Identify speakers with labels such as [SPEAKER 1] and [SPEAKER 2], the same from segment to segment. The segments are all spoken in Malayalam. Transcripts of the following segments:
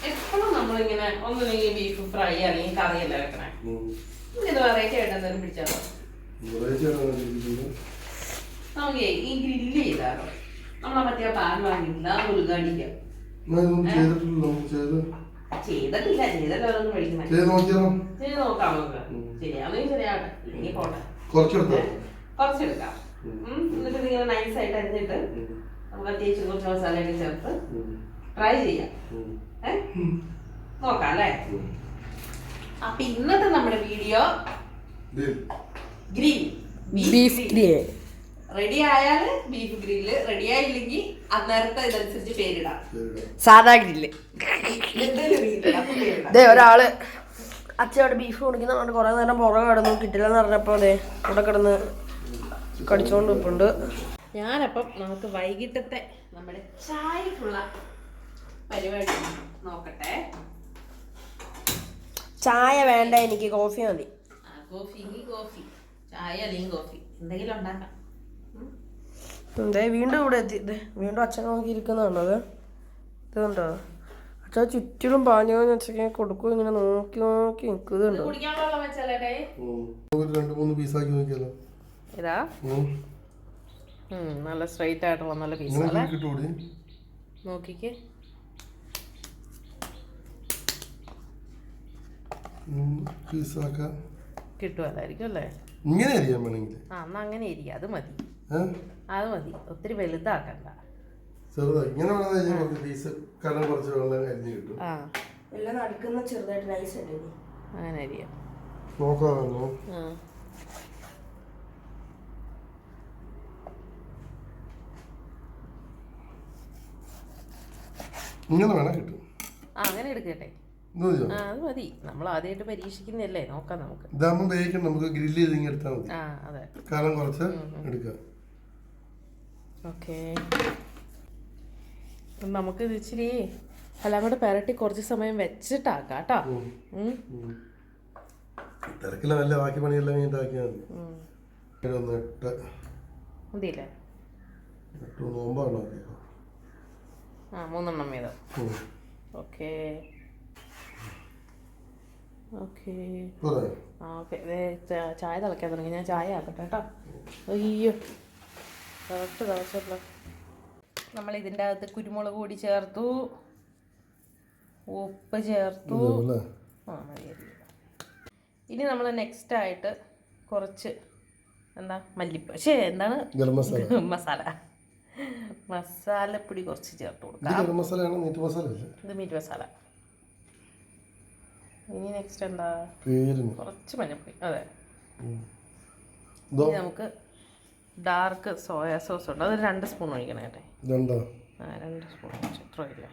[SPEAKER 1] എപ്പോഴും നമ്മളിങ്ങനെ ഒന്നുമില്ലെങ്കിൽ ബീഫ് ഫ്രൈ അല്ലെങ്കിൽ കറിയല്ല വെക്കണേ. ഇങ്ങനെ വെറൈറ്റി ആയിട്ട് എന്തായാലും പിടിച്ചാലോ. നമുക്ക് ഈ ഗ്രില്ല് ചെയ്താലോ. നമ്മളെ പറ്റിയ പാൻ വാങ്ങിയില്ല, ഉദ്ഘാടിക്കാം. ചെയ്തിട്ടില്ല, ചെയ്തല്ലോ ഓരോന്നും മേടിക്കണേ. ചെയ്ത് നോക്കാം നമുക്ക്. ശരിയാണെങ്കിൽ ശരിയാവട്ടെ, ഇല്ലെങ്കിൽ പോട്ടെ. കുറച്ചെടുക്കാം. എന്നിട്ട് ഇങ്ങനെ നൈസായിട്ട് അരിഞ്ഞിട്ട് നമുക്ക് അത്യാവശ്യം കുറച്ച് മസാലയൊക്കെ ചേർത്ത് ട്രൈ ചെയ്യാം. നോക്കാം അല്ലേ? അപ്പൊ ഇന്നത്തെ നമ്മുടെ video grill beef grill. Ready ആയാല് ബീഫ് ഗ്രില്ല്, റെഡി ആയില്ലെങ്കിൽ അന്നേരത്തെ ഇതനുസരിച്ച് പേരിടാം.
[SPEAKER 2] സാധാ ഗ്രില്ല്. ഒരാള് അച്ഛനോട് ബീഫ് കുടിക്കുന്നുണ്ട്. കുറെ നേരം പുറകെ കിടന്നു, കിട്ടില്ലെന്ന് പറഞ്ഞപ്പോ അതെ ഇവിടെ കിടന്ന് കടിച്ചോണ്ട് നിൽപ്പുണ്ട്.
[SPEAKER 1] ഞാനപ്പം നമുക്ക് വൈകിട്ടത്തെ നമ്മുടെ ചായക്കുള്ള പരിപാടി നോക്കട്ടെ.
[SPEAKER 2] ചായ വേണ്ട, എനിക്ക് കോഫി മതി.
[SPEAKER 1] കോഫി, ചായ അല്ലെങ്കിൽ കോഫി എന്തെങ്കിലും ഉണ്ടാക്കാം.
[SPEAKER 2] എന്തേ വീണ്ടും ഇവിടെ എത്തി. വീണ്ടും അച്ഛൻ നോക്കിയിരിക്കുന്നുണ്ടോ? അത് ഇതുണ്ടോ? അച്ഛൻ ചുറ്റിലും പാഞ്ഞു അച്ഛനെ കൊടുക്കും. ഇങ്ങനെ നോക്കി നോക്കി നിൽക്കുന്നുണ്ടോ?
[SPEAKER 1] ഇതാ നല്ല സ്ട്രൈറ്റ് ആയിട്ടുള്ള നല്ല പീസല്ലേ. നോക്കിക്കേ, കിട്ടുമല്ലായിരിക്കും അല്ലേ?
[SPEAKER 3] ഇങ്ങനെ അറിയാൻ വേണമെങ്കിൽ
[SPEAKER 1] എന്നാ അങ്ങനെ ഇരിക്കും. അത് മതി, അത് മതി. ഒത്തിരി വലുതാക്കണ്ട.
[SPEAKER 2] എല്ലാം നടക്കുന്ന ചെറുതായിട്ട് നൈസ് അല്ലേ?
[SPEAKER 1] അങ്ങനെ അരിയാം. അങ്ങനെ എടുക്കട്ടെ. അത് മതി. നമ്മൾ ആദ്യമായിട്ട് പരീക്ഷിക്കുന്നല്ലേ, നോക്കാം നമുക്ക്. അതെ, ഓക്കെ. നമുക്ക് ഇത് ഇച്ചിരി എല്ലാം കൂടെ പെരട്ടി കുറച്ച് സമയം വെച്ചിട്ടാക്കാം കേട്ടോ. മതിയില്ലേ? 3 വീതം. Okay okay okay. ചായ തിളക്കാൻ തുടങ്ങി. ഞാൻ ചായ ആക്കട്ടെ കേട്ടോ. അയ്യോ, തിളച്ചല്ലോ. നമ്മൾ ഇതിൻ്റെ അകത്ത് കുരുമുളക് പൊടി ചേർത്തു, ഉപ്പ് ചേർത്തു. ഇനി നമ്മൾ നെക്സ്റ്റ് ആയിട്ട് കുറച്ച് എന്താണ് മസാലപ്പൊടി കുറച്ച് ചേർത്ത് കൊടുക്കാം. ഇത് മീറ്റ് മസാല. ഇനി നെക്സ്റ്റ് എന്താ? കുറച്ച് മഞ്ഞപ്പൊടി. അതെ, ഇനി നമുക്ക് ഡാർക്ക് സോയാ സോസ് ഉണ്ട്. അത് 2 സ്പൂൺ ഒഴിക്കണം കേട്ടെ. 2 സ്പൂൺ ഒഴിച്ചു. ഇത്ര ഇല്ല.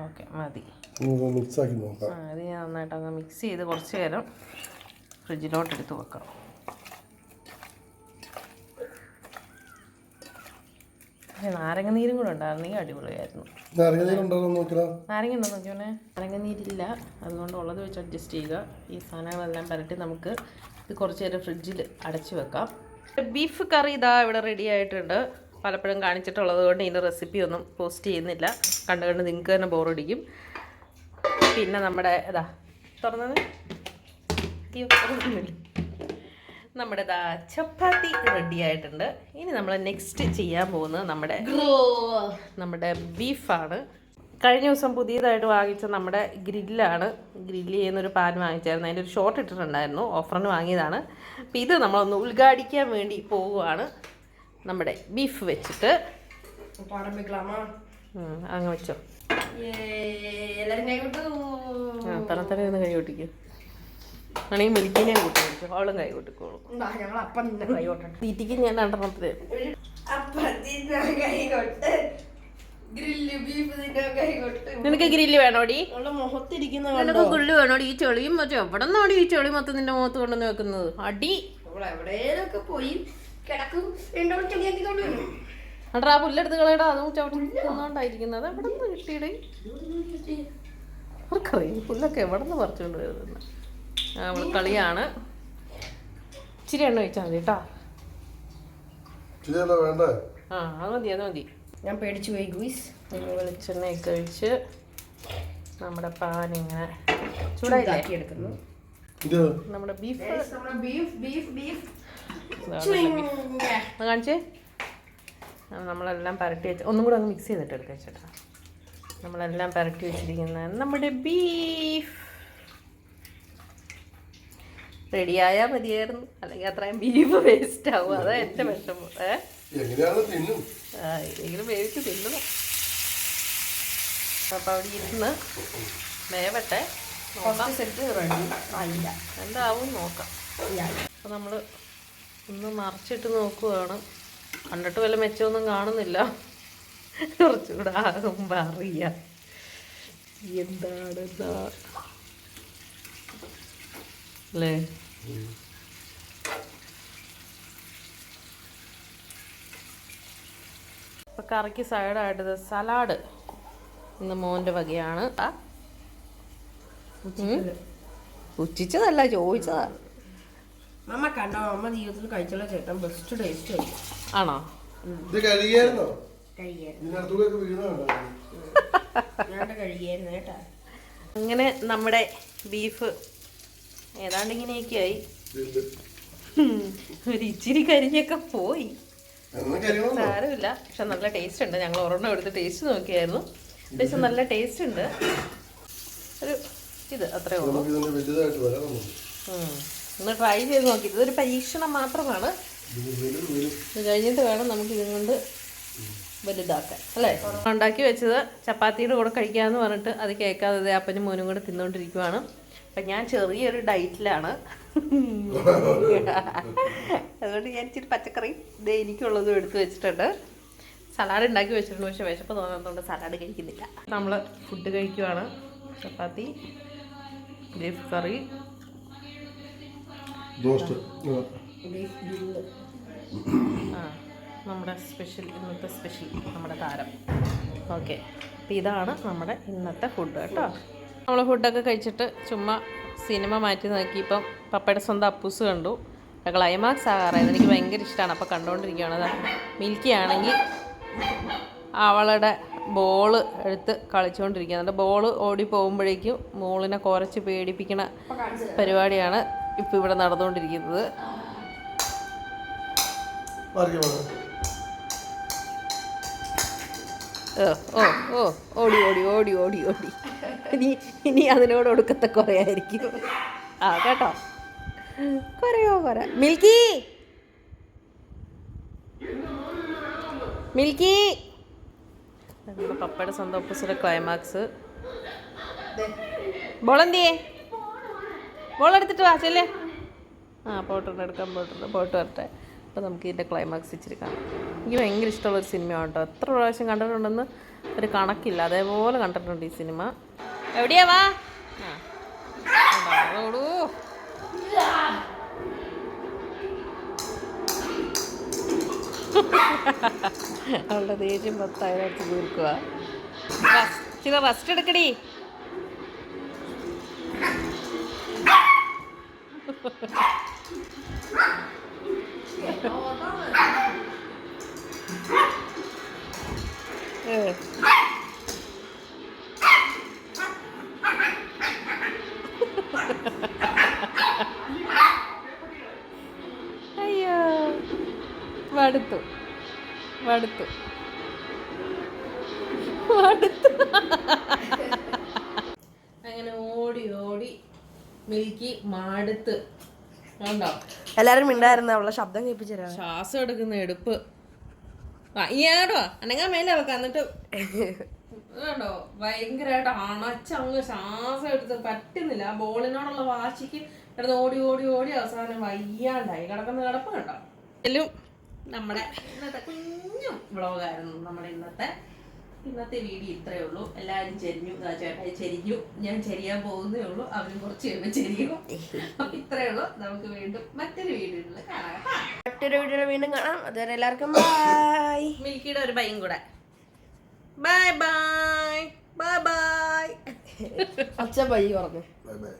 [SPEAKER 1] ഓക്കെ, മതി. അത് ഞാൻ നന്നായിട്ട് അങ്ങ് മിക്സ് ചെയ്ത് കുറച്ച് നേരം ഫ്രിഡ്ജിലോട്ട് എടുത്ത് വെക്കാം. നാരങ്ങ നീരും കൂടെ ഉണ്ടായിരുന്നെങ്കിൽ അടിപൊളിയായിരുന്നു. നാരങ്ങ ഉണ്ടോ നോക്കിയോനെ? നാരങ്ങ നീരില്ല, അതുകൊണ്ട് ഉള്ളത് വെച്ച് അഡ്ജസ്റ്റ് ചെയ്യുക. ഈ സാധനങ്ങളെല്ലാം പരട്ടി നമുക്ക് ഇത് കുറച്ച് നേരം ഫ്രിഡ്ജിൽ അടച്ച് വെക്കാം. ബീഫ് കറി ഇതാ ഇവിടെ റെഡി ആയിട്ടുണ്ട്. പലപ്പോഴും കാണിച്ചിട്ടുള്ളത് കൊണ്ട് ഇതിൻ്റെ റെസിപ്പി ഒന്നും പോസ്റ്റ് ചെയ്യുന്നില്ല. കണ്ട് നിങ്ങൾക്ക് തന്നെ ബോറടിക്കും. പിന്നെ നമ്മുടെ ഇതാ തുറന്നത് നമ്മുടെ ചപ്പാത്തി റെഡി ആയിട്ടുണ്ട്. ഇനി നമ്മൾ നെക്സ്റ്റ് ചെയ്യാൻ പോകുന്നത് നമ്മുടെ ബീഫാണ്. കഴിഞ്ഞ ദിവസം പുതിയതായിട്ട് വാങ്ങിച്ച നമ്മുടെ ഗ്രില്ലാണ്. ഗ്രില്ല് ചെയ്യുന്നൊരു പാൻ വാങ്ങിച്ചായിരുന്നു. അതിൻ്റെ ഒരു ഷോർട്ട് ഇട്ടിട്ടുണ്ടായിരുന്നു, ഓഫറിന് വാങ്ങിയതാണ്. അപ്പോൾ ഇത് നമ്മളൊന്ന് ഉദ്ഘാടിക്കാൻ വേണ്ടി പോവുകയാണ്. നമ്മുടെ ബീഫ് വെച്ചിട്ട് അങ്ങ് വെച്ചോ. തലത്തല ഒന്ന് കൈ കൊട്ടിക്കും. ആണെങ്കിൽ മിൽക്കിനെ കൂട്ടി വെച്ചു, അവളും കൈ കൊട്ടിക്കോളും. തീറ്റിക്ക് ഞാൻ 2 നിനക്ക് ഗ്രില്ല് വേണോടി? നിനക്ക് ഗ്രില്ല് വേണോടി? ഈ ചെളിയും വെച്ചോ. എവിടെ നിന്നാടി ഈ ചെളി മൊത്തം നിന്റെ മുഖത്ത് കൊണ്ടുവന്ന് വെക്കുന്നത്? അടി അടാ, ആ പുല്ലെടുത്ത് കളയടാ. അതും ചവിട്ടി തിന്നോണ്ടായിരിക്കുന്നത്. എവിടെ നിന്ന് കിട്ടിയിടേ? ആർക്കറിയാം പുല്ലൊക്കെ എവിടെ നിന്ന് പറിച്ചുകൊണ്ട് വരുന്നത്. നമ്മൾ കളിയാണ്. ഇച്ചിരി എണ്ണ ഒഴിച്ചാൽ മതി കേട്ടോ. ആ അത് മതി അത് മതി.
[SPEAKER 2] ഞാൻ പേടിച്ചു പോയി ഗൂയിസ്.
[SPEAKER 1] വെളിച്ചെണ്ണയൊക്കെ ഒഴിച്ച് നമ്മുടെ പാൻ ഇങ്ങനെ ചൂടാക്കി എടുക്കുന്നു. നമ്മുടെ ബീഫ് കാണിച്ചേ. നമ്മളെല്ലാം പരട്ടി വെച്ച് ഒന്നും കൂടെ അങ്ങ് മിക്സ് ചെയ്തിട്ട് എടുക്കാം ചേട്ടാ. നമ്മളെല്ലാം പരട്ടി വെച്ചിരിക്കുന്ന നമ്മുടെ ബീഫ് റെഡിയായാൽ മതിയായിരുന്നു. അല്ലെങ്കിൽ അത്രയും ബീഫ് വേസ്റ്റ് ആവും. അതാ എൻ്റെ വിഷമം. എങ്കിലും വേവിച്ച് തിന്നണം. അപ്പം അവിടെ ഇരുന്ന് വേവട്ടെ, എന്താവും നോക്കാം. അപ്പം നമ്മൾ ഒന്ന് മറിച്ചിട്ട് നോക്കുവാണ്. കണ്ടിട്ട് വല്ല മെച്ചമൊന്നും കാണുന്നില്ല. കുറച്ചുകൂടെ ആകുമ്പോൾ അറിയാം എന്താണെന്നാ അല്ലേ. ഇപ്പം കറിക്ക് സൈഡായിട്ട് സലാഡ് ഇന്ന് മോൻ്റെ വകയാണ്. പുച്ഛിച്ചതല്ല, ചോദിച്ചതാ.
[SPEAKER 2] അമ്മ കണ്ടോ, അമ്മ ജീവിതത്തിൽ കഴിച്ചുള്ള ചേട്ടൻ ബെസ്റ്റ് ടേസ്റ്റ്
[SPEAKER 1] ആണോ?
[SPEAKER 2] കഴിയായിരുന്നു കേട്ടാ.
[SPEAKER 1] അങ്ങനെ നമ്മുടെ ബീഫ് ഏതാണ്ട് ഇങ്ങനെയൊക്കെയായി. ഒരു ഇച്ചിരി കരിഞ്ഞൊക്കെ പോയി, സാരമില്ല. പക്ഷെ നല്ല ടേസ്റ്റ് ഉണ്ട്. ഞങ്ങൾ ഒരെണ്ണം എടുത്ത് ടേസ്റ്റ് നോക്കിയായിരുന്നു. പക്ഷെ നല്ല ടേസ്റ്റ് ഉണ്ട്. ഒരു ഇത് അത്രേ ഉള്ളൂ. ഒന്ന് ട്രൈ ചെയ്ത് നോക്കി. ഇതൊരു പരീക്ഷണം മാത്രമാണ്. ഇത് കഴിഞ്ഞിട്ട് വേണം നമുക്ക് ഇതും കൊണ്ട് വലുതാക്കാൻ അല്ലേ. ഉണ്ടാക്കി വെച്ചത് ചപ്പാത്തിയുടെ കൂടെ കഴിക്കാമെന്ന് പറഞ്ഞിട്ട് അത് കേൾക്കാതെ അപ്പനും മോനും കൂടെ തിന്നുകൊണ്ടിരിക്കുവാണ്. അപ്പം ഞാൻ ചെറിയൊരു ഡയറ്റിലാണ്. അതുകൊണ്ട് ഞാൻ ഇച്ചിരി പച്ചക്കറി ഇതേ എനിക്കുള്ളതും എടുത്ത് വെച്ചിട്ടുണ്ട്. സലാഡ് ഉണ്ടാക്കി വെച്ചിട്ടുണ്ട്. പക്ഷെ വിശപ്പ് തോന്നുന്നതുകൊണ്ട് സലാഡ് കഴിക്കുന്നില്ല. നമ്മൾ ഫുഡ് കഴിക്കുവാണ്. ചപ്പാത്തി, ബീഫ് കറി, നമ്മുടെ സ്പെഷ്യൽ, ഇന്നത്തെ സ്പെഷ്യൽ നമ്മുടെ താരം. ഓക്കെ, അപ്പോൾ ഇതാണ് നമ്മുടെ ഇന്നത്തെ ഫുഡ് കേട്ടോ. നമ്മൾ ഫുഡൊക്കെ കഴിച്ചിട്ട് ചുമ്മാ സിനിമ മാറ്റി നോക്കിയപ്പം പപ്പയുടെ സ്വന്തം അപ്പൂസ് കണ്ടു. ക്ലൈമാക്സ് ആകാറായത്. എനിക്ക് ഭയങ്കര ഇഷ്ടമാണ്. അപ്പോൾ കണ്ടുകൊണ്ടിരിക്കുകയാണ്. മിൽക്കി ആണെങ്കിൽ അവളുടെ ബോള് എടുത്ത് കളിച്ചുകൊണ്ടിരിക്കുന്നുണ്ട്. ബോള് ഓടി പോകുമ്പോഴേക്കും മോളിനെ കുറച്ച് പേടിപ്പിക്കണ പരിപാടിയാണ് ഇപ്പോൾ ഇവിടെ നടന്നുകൊണ്ടിരിക്കുന്നത്. ഓടി ഓടി ഓടി ഓടി ഓടി ഇനി അതിനോട് ഒടുക്കത്തെ കുറയായിരിക്കും. കേട്ടോ, കുറയോ കുറ. മിൽക്കി മിൽക്കി നമ്മുടെ പപ്പയുടെ സ്വന്തം ഓപ്പോസിറ്റ് ക്ലൈമാക്സ്. ബോളെന്തിയേ? ബോളെടുത്തിട്ട് വാ ചെല്ലേ. പോട്ടുണ്ട്, എടുക്കാൻ പോയിട്ട് വരട്ടെ. അപ്പോൾ നമുക്ക് ഇതിൻ്റെ ക്ലൈമാക്സ് ഇച്ചിരി കാണാം. എനിക്ക് ഭയങ്കര ഇഷ്ടമുള്ളൊരു സിനിമയാണ് കേട്ടോ. എത്ര പ്രാവശ്യം കണ്ടിട്ടുണ്ടെന്ന് ഒരു കണക്കില്ല. അതേപോലെ കണ്ടിട്ടുണ്ട് ഈ സിനിമ. എവിടെയാ വാ. ഓടൂ. അവളുടെ ദേഷ്യം 10,000 അടിച്ച് തീർക്കുക. ചില റെസ്റ്റ് എടുക്കടി. അയ്യോ, മടുത്തു മടുത്തു മടുത്തു. അങ്ങനെ ഓടി ഓടി മിൽക്കി മടുത്ത്. കണ്ടോ,
[SPEAKER 2] എല്ലാരും മിണ്ടായിരുന്നു. അവളെ ശബ്ദം കേൾപ്പിച്ചു.
[SPEAKER 1] ശ്വാസം എടുക്കുന്ന എടുപ്പ്. ഇയാടോ അനങ്ങാൻ മേലെ വെക്കാം. എന്നിട്ട് കണ്ടോ ഭയങ്കരമായിട്ട് അണച്ചങ്ങ് ശ്വാസം എടുത്ത് പറ്റുന്നില്ല. ആ ബോളിനോടുള്ള വാശിക്ക് കിടന്ന് ഓടി ഓടി ഓടി അവസാനം വയ്യാണ്ടായി കിടക്കുന്ന കിടപ്പ് കണ്ടോ. എല്ലാം നമ്മുടെ ഇന്നത്തെ കുഞ്ഞു വ്ളോഗായിരുന്നു. നമ്മുടെ ഇന്നത്തെ വീഡിയോ ഇത്രയേ ഉള്ളൂ. എല്ലാവരും ചെരിഞ്ഞു, ചേട്ടായി ചെരിഞ്ഞു, ഞാൻ ചെരിയാൻ പോകുന്നേ ഉള്ളൂ. അവരും കുറച്ച് കഴിയുമ്പോൾ ചെരിയും. അപ്പം ഇത്രയേ ഉള്ളൂ. നമുക്ക് വീണ്ടും മറ്റൊരു വീഡിയോയിൽ കാണാം.
[SPEAKER 2] മറ്റൊരു വീഡിയോയിൽ വീണ്ടും കാണാം. അതുവരെ എല്ലാവർക്കും ബൈ.
[SPEAKER 1] മിൽക്കിയുടെ ഒരു ബൈയും കൂടെ. Bye bye bye bye.
[SPEAKER 2] അച്ഛൻ ബൈ പറഞ്ഞു.
[SPEAKER 3] Bye bye.